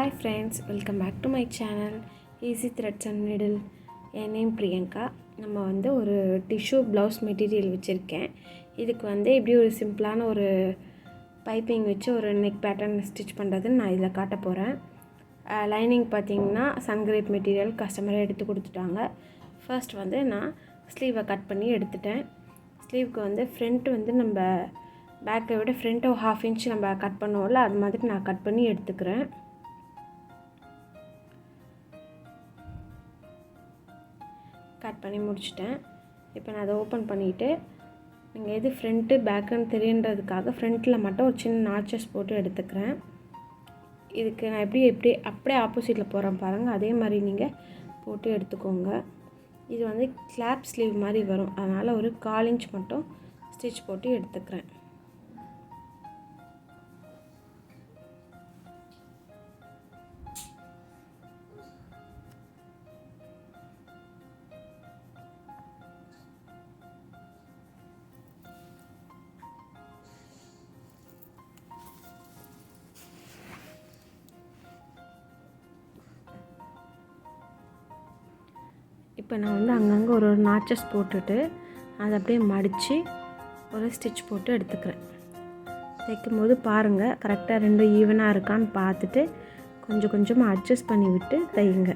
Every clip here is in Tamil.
Hi friends, welcome back to my channel Easy Threads and Needle. N name Priyanka. நம்ம ஒரு டிஷ்யூ ப்ளவுஸ் மெட்டீரியல் வச்சுருக்கேன். இதுக்கு இப்படி ஒரு சிம்பிளான ஒரு பைப்பிங் வச்சு ஒரு நெக் பேட்டர்ன் ஸ்டிச் பண்ணுறதுன்னு நான் இதில் காட்ட போகிறேன். லைனிங் பார்த்திங்கன்னா சன்கிரேப் மெட்டீரியல் கஸ்டமரே எடுத்து கொடுத்துட்டாங்க. ஃபர்ஸ்ட் நான் ஸ்லீவை கட் பண்ணி எடுத்துட்டேன். ஸ்லீவுக்கு ஃப்ரண்ட்டு நம்ம பேக்கை விட ஃப்ரண்ட்டை 1/2 inch நம்ம கட் பண்ணுவோம்ல, அது மாதிரி நான் கட் பண்ணி எடுத்துக்கிறேன். கட் பண்ணி முடிச்சிட்டேன். இப்போ நான் அதை ஓப்பன் பண்ணிவிட்டு நீங்கள் எது ஃப்ரண்ட்டு பேக்குன்னு தெரியுன்றதுக்காக ஃப்ரண்ட்டில் மட்டும் ஒரு சின்ன நாச்சஸ் போட்டு எடுத்துக்கிறேன். இதுக்கு நான் அப்படியே ஆப்போசிட்டில் போகிறேன் பாருங்கள், அதே மாதிரி நீங்கள் போட்டு எடுத்துக்கோங்க. இது கிளாப் ஸ்லீவ் மாதிரி வரும், அதனால் ஒரு 1/4 inch மட்டும் ஸ்டிச் போட்டு எடுத்துக்கிறேன். இப்போ நான் அங்கங்கே ஒரு நாச்சஸ் போட்டுட்டு அதை அப்படியே மடித்து ஒரு ஸ்டிச் போட்டு எடுத்துக்கிறேன். தைக்கும்போது பாருங்கள் கரெக்டாக 2 ஈவனாக இருக்கான்னு பார்த்துட்டு கொஞ்சம் கொஞ்சமாக அட்ஜஸ்ட் பண்ணி விட்டு தையுங்க.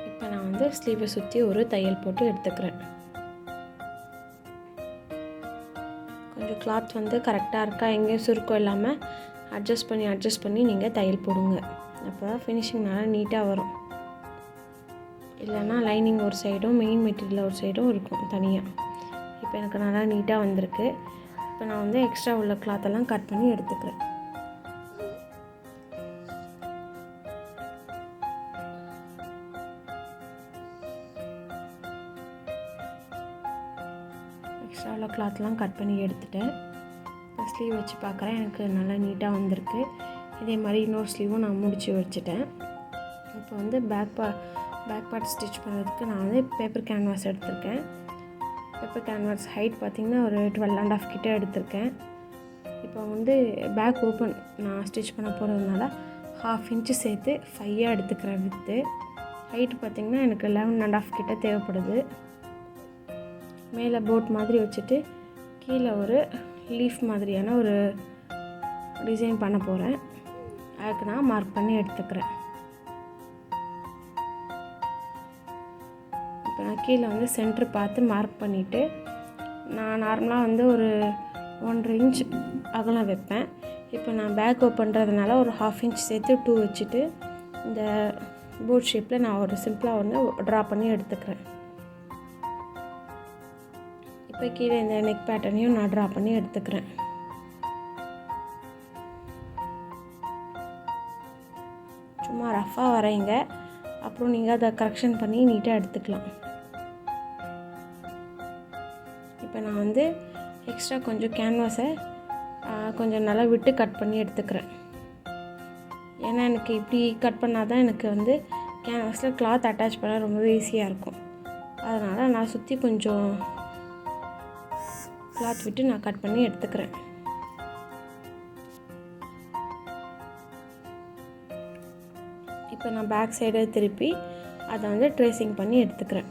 இப்போ நான் ஸ்லீவை சுற்றி ஒரு தையல் போட்டு எடுத்துக்கிறேன். கொஞ்சம் கிளாத் கரெக்டாக இருக்கா, எங்கேயும் சுருக்கம் இல்லாமல் அட்ஜஸ்ட் பண்ணி நீங்கள் தையல் போடுங்க. அப்போ தான் ஃபினிஷிங் நல்லா நீட்டாக வரும். இல்லைன்னா லைனிங் ஒரு சைடும் மெயின் மெட்டீரியல் ஒரு சைடும் இருக்கும் தனியாக. இப்போ எனக்கு நல்லா நீட்டாக வந்திருக்கு. இப்போ நான் எக்ஸ்ட்ரா உள்ள கிளாத்தெல்லாம் கட் பண்ணி எடுத்துக்கிறேன். எக்ஸ்ட்ராவில் கிளாத்லாம் கட் பண்ணி எடுத்துட்டேன். இப்போ ஸ்லீவ் வச்சு பார்க்குறேன், எனக்கு நல்லா நீட்டாக வந்திருக்கு. இதே மாதிரி இன்னொரு ஸ்லீவும் நான் முடித்து வச்சுட்டேன். இப்போ பேக் பார்ட் ஸ்டிச் பண்ணுறதுக்கு நான் பேப்பர் கேன்வாஸ் எடுத்திருக்கேன். பேப்பர் கேன்வாஸ் ஹைட் பார்த்திங்கன்னா ஒரு 12.5 கிட்ட எடுத்திருக்கேன். இப்போ பேக் ஓப்பன் நான் ஸ்டிச் பண்ண போகிறதுனால 1/2 inch சேர்த்து 5 எடுத்துக்கிறேன். வித்து ஹைட் பார்த்திங்கன்னா எனக்கு 11.5 கிட்ட தேவைப்படுது. மேலே போட் மாதிரி வச்சுட்டு கீழே ஒரு லீஃப் மாதிரியான ஒரு டிசைன் பண்ண போகிறேன். அதுக்கு நான் மார்க் பண்ணி எடுத்துக்கிறேன். இப்போ நான் கீழே சென்ட்ரு பார்த்து மார்க் பண்ணிவிட்டு நான் நார்மலாக ஒரு 1.5 inch அகலம் வைப்பேன். இப்போ நான் பேக் ஓப்பன்றதுனால ஒரு 1/2 inch சேர்த்து 2 வச்சுட்டு இந்த போட் ஷேப்பில் நான் ஒரு சிம்பிளாக ட்ரா பண்ணி எடுத்துக்கிறேன். இப்போ கீழே இந்த நெக் பேட்டர்னையும் நான் ட்ரா பண்ணி எடுத்துக்கிறேன். சும்மா ரஃப்பாக வரைங்க, அப்புறம் நீங்கள் அதை கரெக்ஷன் பண்ணி நீட்டாக எடுத்துக்கலாம். இப்போ நான் எக்ஸ்ட்ரா கொஞ்சம் கேன்வாஸை கொஞ்சம் நல்லா விட்டு கட் பண்ணி எடுத்துக்கிறேன். ஏன்னா எனக்கு இப்படி கட் பண்ணால் தான் எனக்கு கேன்வாஸில் கிளாத் அட்டாச் பண்ண ரொம்பவே ஈஸியாக இருக்கும். அதனால் நான் சுற்றி கொஞ்சம் கிளாத் விட்டு நான் கட் பண்ணி எடுத்துக்கிறேன். இப்போ நான் பேக் சைடை திருப்பி அதை ட்ரேசிங் பண்ணி எடுத்துக்கிறேன்.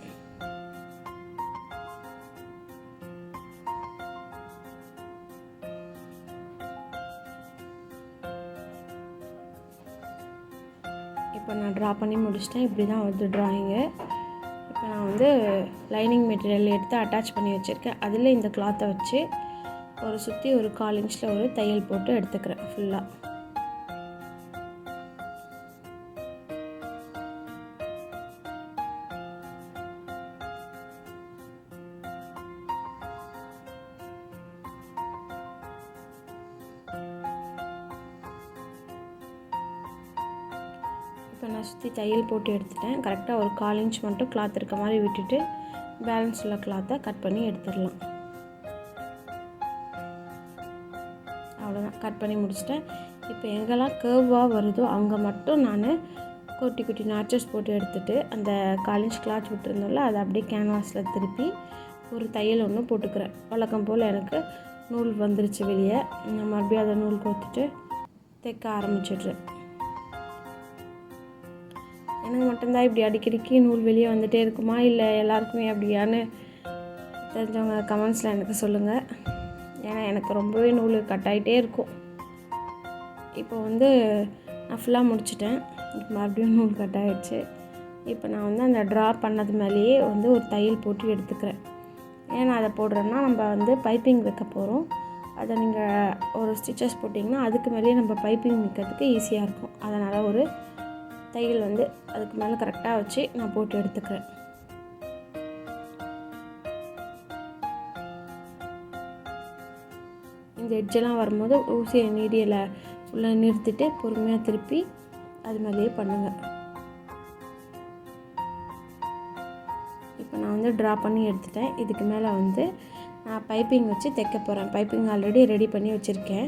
இப்போ நான் ட்ரா பண்ணி முடிச்சிட்டேன். இப்படி தான் ட்ராயிங்கு. இப்போ நான் லைனிங் மெட்டீரியல் எடுத்து அட்டாச் பண்ணி வச்சுருக்கேன். அதில் இந்த கிளாத்தை வச்சு ஒரு சுற்றி ஒரு 1/4 inch ஒரு தையல் போட்டு எடுத்துக்கிறேன் ஃபுல்லாக. இப்போ நான் சுற்றி தையல் போட்டு எடுத்துட்டேன். கரெக்டாக ஒரு 1/4 inch மட்டும் கிளாத் இருக்க மாதிரி விட்டுட்டு பேலன்ஸ் உள்ள கிளாத்தை கட் பண்ணி எடுத்துடலாம். அவ்வளோதான், கட் பண்ணி முடிச்சிட்டேன். இப்போ எங்கெல்லாம் கர்வாக வருதோ அங்கே மட்டும் நான் குட்டி குட்டி நாச்சஸ் போட்டு எடுத்துகிட்டு அந்த 1/4 இன்ச் கிளாத் விட்டுருந்தோம்ல அதை அப்படியே கேன்வாஸில் திருப்பி ஒரு தையல் ஒன்று போட்டுக்கிறேன். வழக்கம் போல் எனக்கு நூல் வந்துருச்சு வெளியே. நான் மறுபடியும் அதை நூல் கோத்துட்டு தைக்க ஆரம்பிச்சிடுறேன். எனக்கு மட்டும்தான் இப்படி அடிக்கடிக்கு நூல் வெளியே வந்துகிட்டே இருக்குமா, இல்லை எல்லாருக்குமே அப்படியான்னு தெரிஞ்சவங்க கமெண்ட்ஸில் எனக்கு சொல்லுங்கள். ஏன்னா எனக்கு ரொம்பவே நூல் கட் ஆகிட்டே இருக்கும். இப்போ வந்து நான் ஃபுல்லாக முடிச்சிட்டேன். இப்போ மறுபடியும் நூல் கட் ஆகிடுச்சு. இப்போ நான் வந்து அந்த ட்ரா பண்ணது மேலேயே வந்து ஒரு தையல் போட்டு எடுத்துக்கிறேன். ஏன்னா அதை போடுறேன்னா நம்ம வந்து பைப்பிங் வைக்க போகிறோம். அதை நீங்கள் ஒரு ஸ்டிச்சஸ் போட்டிங்கன்னா அதுக்கு மேலேயே நம்ம பைப்பிங் வைக்கிறதுக்கு ஈஸியாக இருக்கும். அதனால் ஒரு தையல் வந்து அதுக்கு மேலே கரெக்டாக வச்சு நான் போட்டு எடுத்துக்கிறேன். இந்த எட்ஜெல்லாம் வரும்போது ஊசியை நீடியில் ஃபுல்லாக நிறுத்திட்டு பொறுமையாக திருப்பி அது மேலேயே பண்ணுங்கள். இப்போ நான் வந்து ட்ரா பண்ணி எடுத்துட்டேன். இதுக்கு மேலே வந்து நான் பைப்பிங் வச்சு தைக்க போகிறேன். பைப்பிங் ஆல்ரெடி ரெடி பண்ணி வச்சுருக்கேன்.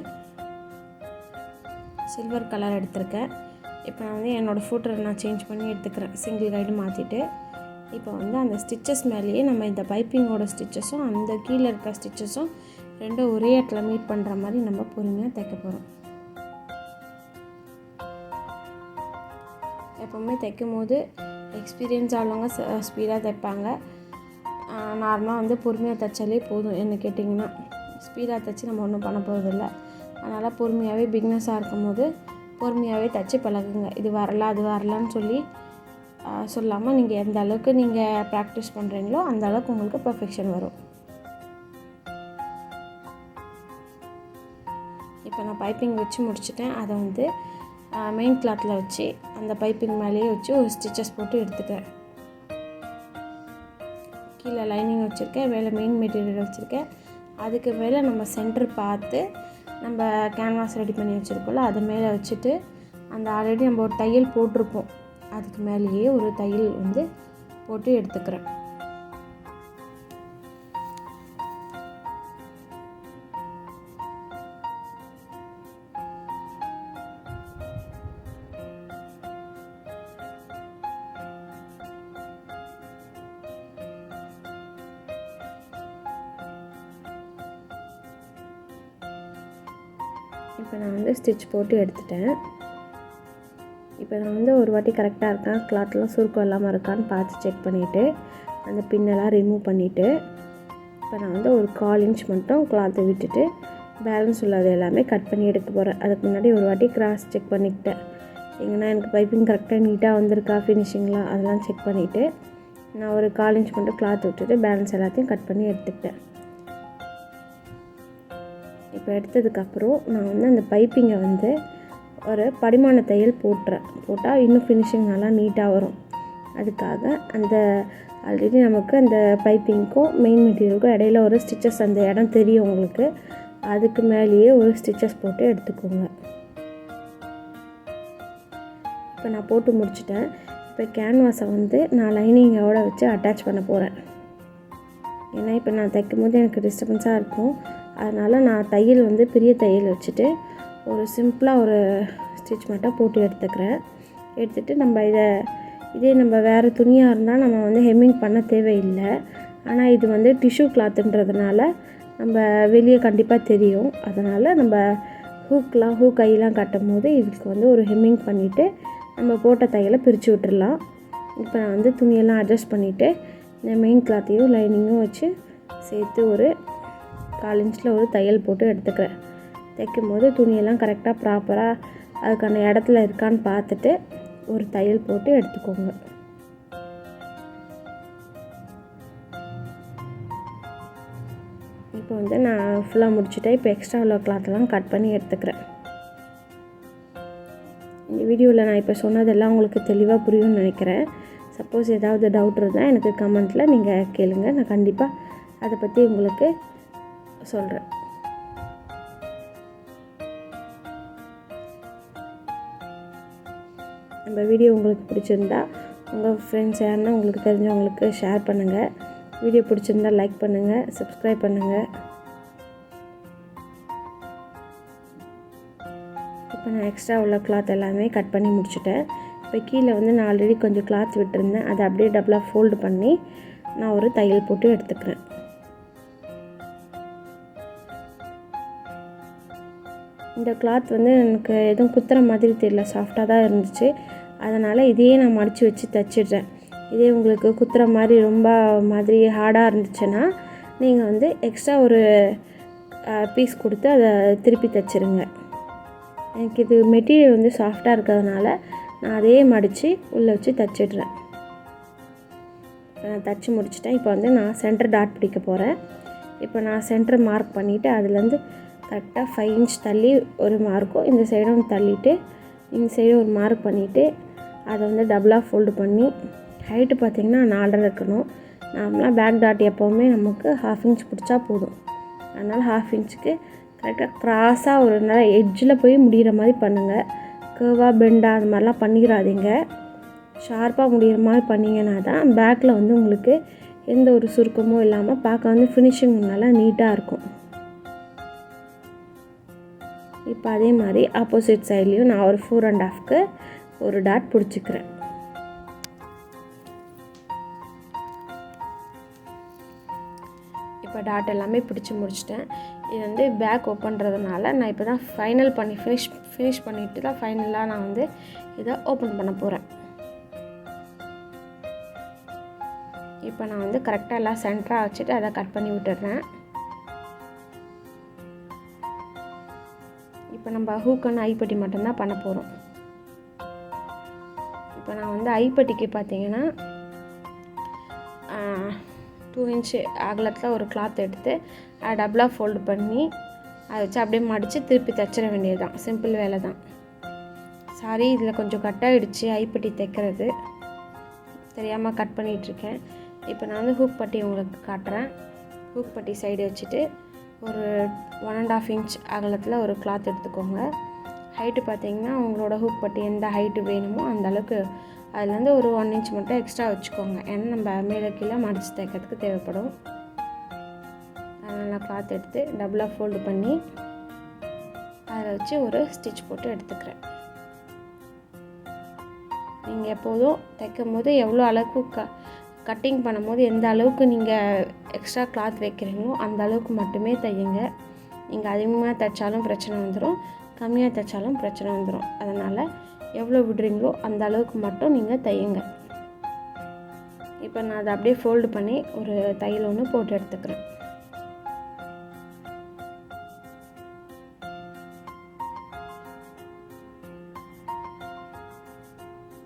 சில்வர் கலர் எடுத்திருக்கேன். இப்போ நான் வந்து என்னோடய ஃபூட்டரை நான் சேஞ்ச் பண்ணி எடுத்துக்கிறேன். சிங்கிள் கைடு மாற்றிட்டு இப்போ வந்து அந்த ஸ்டிச்சஸ் மேலேயே நம்ம இந்த பைப்பிங்கோட ஸ்டிச்சஸும் அந்த கீழே இருக்க ஸ்டிச்சஸும் ரெண்டும் ஒரே இடத்துல மீட் பண்ணுற மாதிரி நம்ம பொறுமையாக தைக்க போகிறோம். எப்போவுமே தைக்கும் போது எக்ஸ்பீரியன்ஸ் ஆனவங்க ஸ்பீடாக தைப்பாங்க. நார்மலாக வந்து பொறுமையாக தைச்சாலே போதும். என்ன கேட்டிங்கன்னா ஸ்பீடாக தைச்சி நம்ம ஒன்றும் பண்ண போகிறதில்ல. அதனால் பொறுமையாகவே பிக்னஸாக இருக்கும் போது பொறுமையாகவே தைச்சி பழகுங்க. இது வரல அது வரலான்னு சொல்லாமல் நீங்கள் எந்த அளவுக்கு நீங்கள் ப்ராக்டிஸ் பண்ணுறீங்களோ அந்த அளவுக்கு உங்களுக்கு பர்ஃபெக்ஷன் வரும். இப்போ நான் பைப்பிங் வச்சு முடிச்சிட்டேன். அதை வந்து மெயின் கிளாத்தில் வச்சு அந்த பைப்பிங் மேலேயே வச்சு ஒரு ஸ்டிச்சஸ் போட்டு எடுத்துக்கிறேன். கீழே லைனிங் வச்சுருக்கேன், மேலே மெயின் மெட்டீரியல் வச்சுருக்கேன். அதுக்கு மேலே நம்ம சென்டர் பார்த்து நம்ம கேன்வாஸ் ரெடி பண்ணி வச்சுருக்கோம்ல அது மேலே வச்சுட்டு அந்த ஆல்ரெடி நம்ம ஒரு தையல் போட்டிருப்போம் அதுக்கு மேலேயே ஒரு தையல் வந்து போட்டு எடுத்துக்கிறேன். இப்போ நான் வந்து ஸ்டிச் போட்டு எடுத்துட்டேன். இப்போ நான் வந்து ஒரு வாட்டி கரெக்டாக இருக்கேன், கிளாத்லாம் சுருக்கம் இல்லாமல் இருக்கான்னு பார்த்து செக் பண்ணிவிட்டு அந்த பின்னெல்லாம் ரிமூவ் பண்ணிவிட்டு இப்போ நான் வந்து ஒரு 1/4 இன்ச் மட்டும் கிளாத்தை விட்டுட்டு பேலன்ஸ் உள்ளது எல்லாமே கட் பண்ணி எடுக்க போகிறேன். அதுக்கு முன்னாடி ஒரு வாட்டி கிராஸ் செக் பண்ணிக்கிட்டேன். எங்கன்னா எனக்கு பைப்பிங் கரெக்டாக நீட்டாக வந்திருக்கா ஃபினிஷிங்லாம் அதெல்லாம் செக் பண்ணிவிட்டு நான் ஒரு 1/4 இன்ச் மட்டும் கிளாத் விட்டுட்டு பேலன்ஸ் எல்லாத்தையும் கட் பண்ணி எடுத்துக்கிட்டேன். இப்போ எடுத்ததுக்கப்புறம் நான் வந்து அந்த பைப்பிங்கை வந்து ஒரு படிமான தையல் போட்டால் இன்னும் ஃபினிஷிங் நல்லா நீட்டாக வரும். அதுக்காக அந்த ஆல்ரெடி நமக்கு அந்த பைப்பிங்க்கும் மெயின் மெட்டீரியலுக்கும் இடையில ஒரு ஸ்டிச்சஸ் அந்த இடம் தெரியும் உங்களுக்கு. அதுக்கு மேலேயே ஒரு ஸ்டிச்சஸ் போட்டு எடுத்துக்கோங்க. இப்போ நான் போட்டு முடிச்சிட்டேன். இப்போ கேன்வாஸை வந்து நான் லைனிங்கோட வச்சு அட்டாச் பண்ண போகிறேன். ஏன்னா இப்போ நான் தைக்கும் போது எனக்கு டிஸ்டர்பன்ஸாக இருக்கும். அதனால் நான் தையல் வந்து பெரிய தையல் வச்சுட்டு ஒரு சிம்பிளாக ஒரு ஸ்டிச் மட்டும் போட்டு எடுத்துக்கிறேன். எடுத்துகிட்டு நம்ம இதே நம்ம வேறு துணியாக இருந்தால் நம்ம வந்து ஹெம்மிங் பண்ண தேவையில்லை. ஆனால் இது வந்து டிஷ்யூ கிளாத்துன்றதுனால நம்ம வெளியே கண்டிப்பாக தெரியும். அதனால் நம்ம ஹூக் கையெல்லாம் கட்டும் போது இதுக்கு வந்து ஒரு ஹெம்மிங் பண்ணிவிட்டு நம்ம போட்ட தையலை பிரித்து விட்டுடலாம். இப்போ நான் வந்து துணியெல்லாம் அட்ஜஸ்ட் பண்ணிவிட்டு இந்த மெயின் கிளாத்தையும் லைனிங்கும் வச்சு சேர்த்து ஒரு 1/4 இன்ச்சில் ஒரு தையல் போட்டு எடுத்துக்கிறேன். தைக்கும் போது துணியெல்லாம் கரெக்டாக ப்ராப்பராக அதுக்கான இடத்துல இருக்கான்னு பார்த்துட்டு ஒரு தையல் போட்டு எடுத்துக்கோங்க. இப்போ வந்து நான் ஃபுல்லாக முடிச்சுட்டேன். இப்போ எக்ஸ்ட்ரா உள்ள கிளாத்தெல்லாம் கட் பண்ணி எடுத்துக்கிறேன். இந்த வீடியோவில் நான் இப்போ சொன்னதெல்லாம் உங்களுக்கு தெளிவாக புரியும்னு நினைக்கிறேன். சப்போஸ் ஏதாவது டவுட் இருந்தால் எனக்கு கமெண்ட்டில் நீங்கள் கேளுங்க. நான் கண்டிப்பாக அதை பற்றி உங்களுக்கு சொல்கிறேன். நம்ம வீடியோ உங்களுக்கு பிடிச்சிருந்தா உங்கள் ஃப்ரெண்ட்ஸ் யாருன்னா உங்களுக்கு தெரிஞ்சவங்களுக்கு ஷேர் பண்ணுங்கள். வீடியோ பிடிச்சிருந்தா லைக் பண்ணுங்கள், சப்ஸ்கிரைப் பண்ணுங்கள். இப்போ நான் எக்ஸ்ட்ரா உள்ள கிளாத் எல்லாமே கட் பண்ணி முடிச்சுட்டேன். இப்போ கீழே வந்து நான் ஆல்ரெடி கொஞ்சம் கிளாத் விட்டுருந்தேன், அதை அப்படியே டபுளாக ஃபோல்டு பண்ணி நான் ஒரு தையல் போட்டு எடுத்துக்கிறேன். இந்த கிளாத் வந்து எனக்கு எதுவும் குத்துற மாதிரி தெரியல, சாஃப்டாக தான் இருந்துச்சு. அதனால் இதையே நான் மடித்து வச்சு தைச்சிடுறேன். இதே உங்களுக்கு குத்துற மாதிரி ரொம்ப மாதிரி ஹார்டாக இருந்துச்சுன்னா நீங்கள் வந்து எக்ஸ்ட்ரா ஒரு பீஸ் கொடுத்து அதை திருப்பி தைச்சிருங்க. எனக்கு இது மெட்டீரியல் வந்து சாஃப்டாக இருக்கிறதுனால நான் அதையே மடித்து உள்ளே வச்சு தைச்சிடுறேன். நான் தைச்சி முடிச்சிட்டேன். இப்போ வந்து நான் சென்டர் டாட் பிடிக்க போகிறேன். இப்போ நான் சென்டர் மார்க் பண்ணிவிட்டு அதுலேருந்து கரெக்டாக 5 இன்ச் தள்ளி ஒரு மார்க்கும், இந்த சைடும் தள்ளிவிட்டு இந்த சைடும் ஒரு மார்க் பண்ணிவிட்டு அதை வந்து டபுளாக ஃபோல்டு பண்ணி ஹைட்டு பார்த்திங்கன்னா 4.5 இருக்கணும். நார்மலாக பேக் டாட் எப்போவுமே நமக்கு 1/2 இன்ச் பிடிச்சா போதும். அதனால் 1/2 இன்ச்சுக்கு கரெக்டாக க்ராஸாக ஒரு நல்லா எட்ஜில் போய் முடிகிற மாதிரி பண்ணுங்கள். கேர்வாக பெண்டாக அது மாதிரிலாம் பண்ணிடாதீங்க. ஷார்ப்பாக முடிகிற மாதிரி பண்ணிங்கன்னா தான் பேக்கில் வந்து உங்களுக்கு எந்த ஒரு சுருக்கமும் இல்லாமல் பார்க்க வந்து ஃபினிஷிங் நல்லா நீட்டாக இருக்கும். இப்போ அதே மாதிரி ஆப்போசிட் சைட்லேயும் நான் ஒரு 4.5க்கு ஒரு டாட் பிடிச்சிக்கிறேன். இப்போ டாட் எல்லாமே பிடிச்சி முடிச்சிட்டேன். இது வந்து பேக் ஓப்பன்றதுனால நான் இப்போ தான் ஃபைனல் பண்ணி ஃபினிஷ் பண்ணிவிட்டு தான் ஃபைனலாக நான் வந்து இதை ஓப்பன் பண்ண போகிறேன். இப்போ நான் வந்து கரெக்டாக எல்லாம் சென்டராக வச்சுட்டு அதை கட் பண்ணி விட்டுடுறேன். இப்போ நம்ம ஹூக்கன் ஐப்பட்டி மட்டும்தான் பண்ண போகிறோம். இப்போ நான் வந்து ஐப்பட்டிக்கு பார்த்தீங்கன்னா 2 இன்ச்சு அகலத்தில் ஒரு கிளாத் எடுத்து அதை டபுளாக ஃபோல்டு பண்ணி அதை வச்சு அப்படியே மடித்து திருப்பி தைச்சிட வேண்டியது தான். சிம்பிள் வேலை தான். சாரி, இதில் கொஞ்சம் கட்டாகிடுச்சு ஐப்பட்டி தைக்கிறது, தெரியாமல் கட் பண்ணிகிட்ருக்கேன். இப்போ நான் வந்து ஹூக் பட்டி உங்களுக்கு காட்டுறேன். ஹூக் பட்டி சைடு வச்சுட்டு ஒரு 1.5 இன்ச் அகலத்தில் ஒரு கிளாத் எடுத்துக்கோங்க. ஹைட்டு பார்த்தீங்கன்னா உங்களோட ஹூக் பட்டி எந்த ஹைட்டு வேணுமோ அந்த அளவுக்கு அதுலேருந்து ஒரு 1 இன்ச் மட்டும் எக்ஸ்ட்ரா வச்சுக்கோங்க. ஏன்னா நம்ம மேலே கீழே மடித்து தைக்கிறதுக்கு தேவைப்படும். அதனால் கிளாத் எடுத்து டபுளாக ஃபோல்டு பண்ணி அதில் வச்சு ஒரு ஸ்டிச் போட்டு எடுத்துக்கிறேன். நீங்கள் எப்போதும் தைக்கும் போது எவ்வளோ அளவுக்கு கட்டிங் பண்ணும்போது எந்த அளவுக்கு நீங்கள் எக்ஸ்ட்ரா கிளாத் வைக்கிறீங்களோ அந்த அளவுக்கு மட்டுமே தையுங்க. நீங்கள் அதிகமாக தைச்சாலும் பிரச்சனை வந்துடும், கம்மியாக தைச்சாலும் பிரச்சனை வந்துடும். அதனால் எவ்வளோ விடுறீங்களோ அந்த அளவுக்கு மட்டும் நீங்கள் தையுங்க. இப்போ நான் அதை அப்படியே ஃபோல்டு பண்ணி ஒரு தையல் ஒன்று போட்டு எடுத்துக்கிறேன்.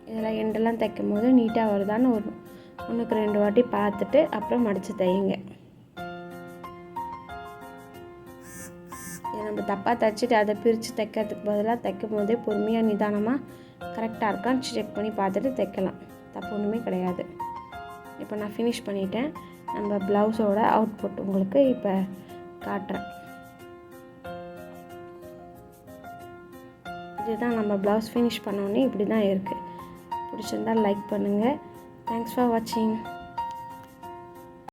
இதில் எண்டெல்லாம் தைக்கும் போது நீட்டாக வருதான்னு ஒன்றுக்கு 2 வாட்டி பார்த்துட்டு அப்புறம் மடித்து தையுங்க. இதை நம்ம தப்பாக தைச்சிட்டு அதை பிரித்து தைக்கிறதுக்கு பதிலாக தைக்கும் போதே பொறுமையாக நிதானமாக கரெக்டாக இருக்கான்னு செக் பண்ணி பார்த்துட்டு தைக்கலாம். தப்பு ஒன்றுமே கிடையாது. இப்போ நான் ஃபினிஷ் பண்ணிட்டேன். நம்ம ப்ளவுஸோட அவுட்புட் உங்களுக்கு இப்போ காட்டுறேன். இதுதான் நம்ம ப்ளவுஸ் ஃபினிஷ் பண்ணோன்னே இப்படி தான் இருக்குது. பிடிச்சிருந்தால் லைக் பண்ணுங்கள். தேங்க்ஸ் ஃபார் வாட்சிங்.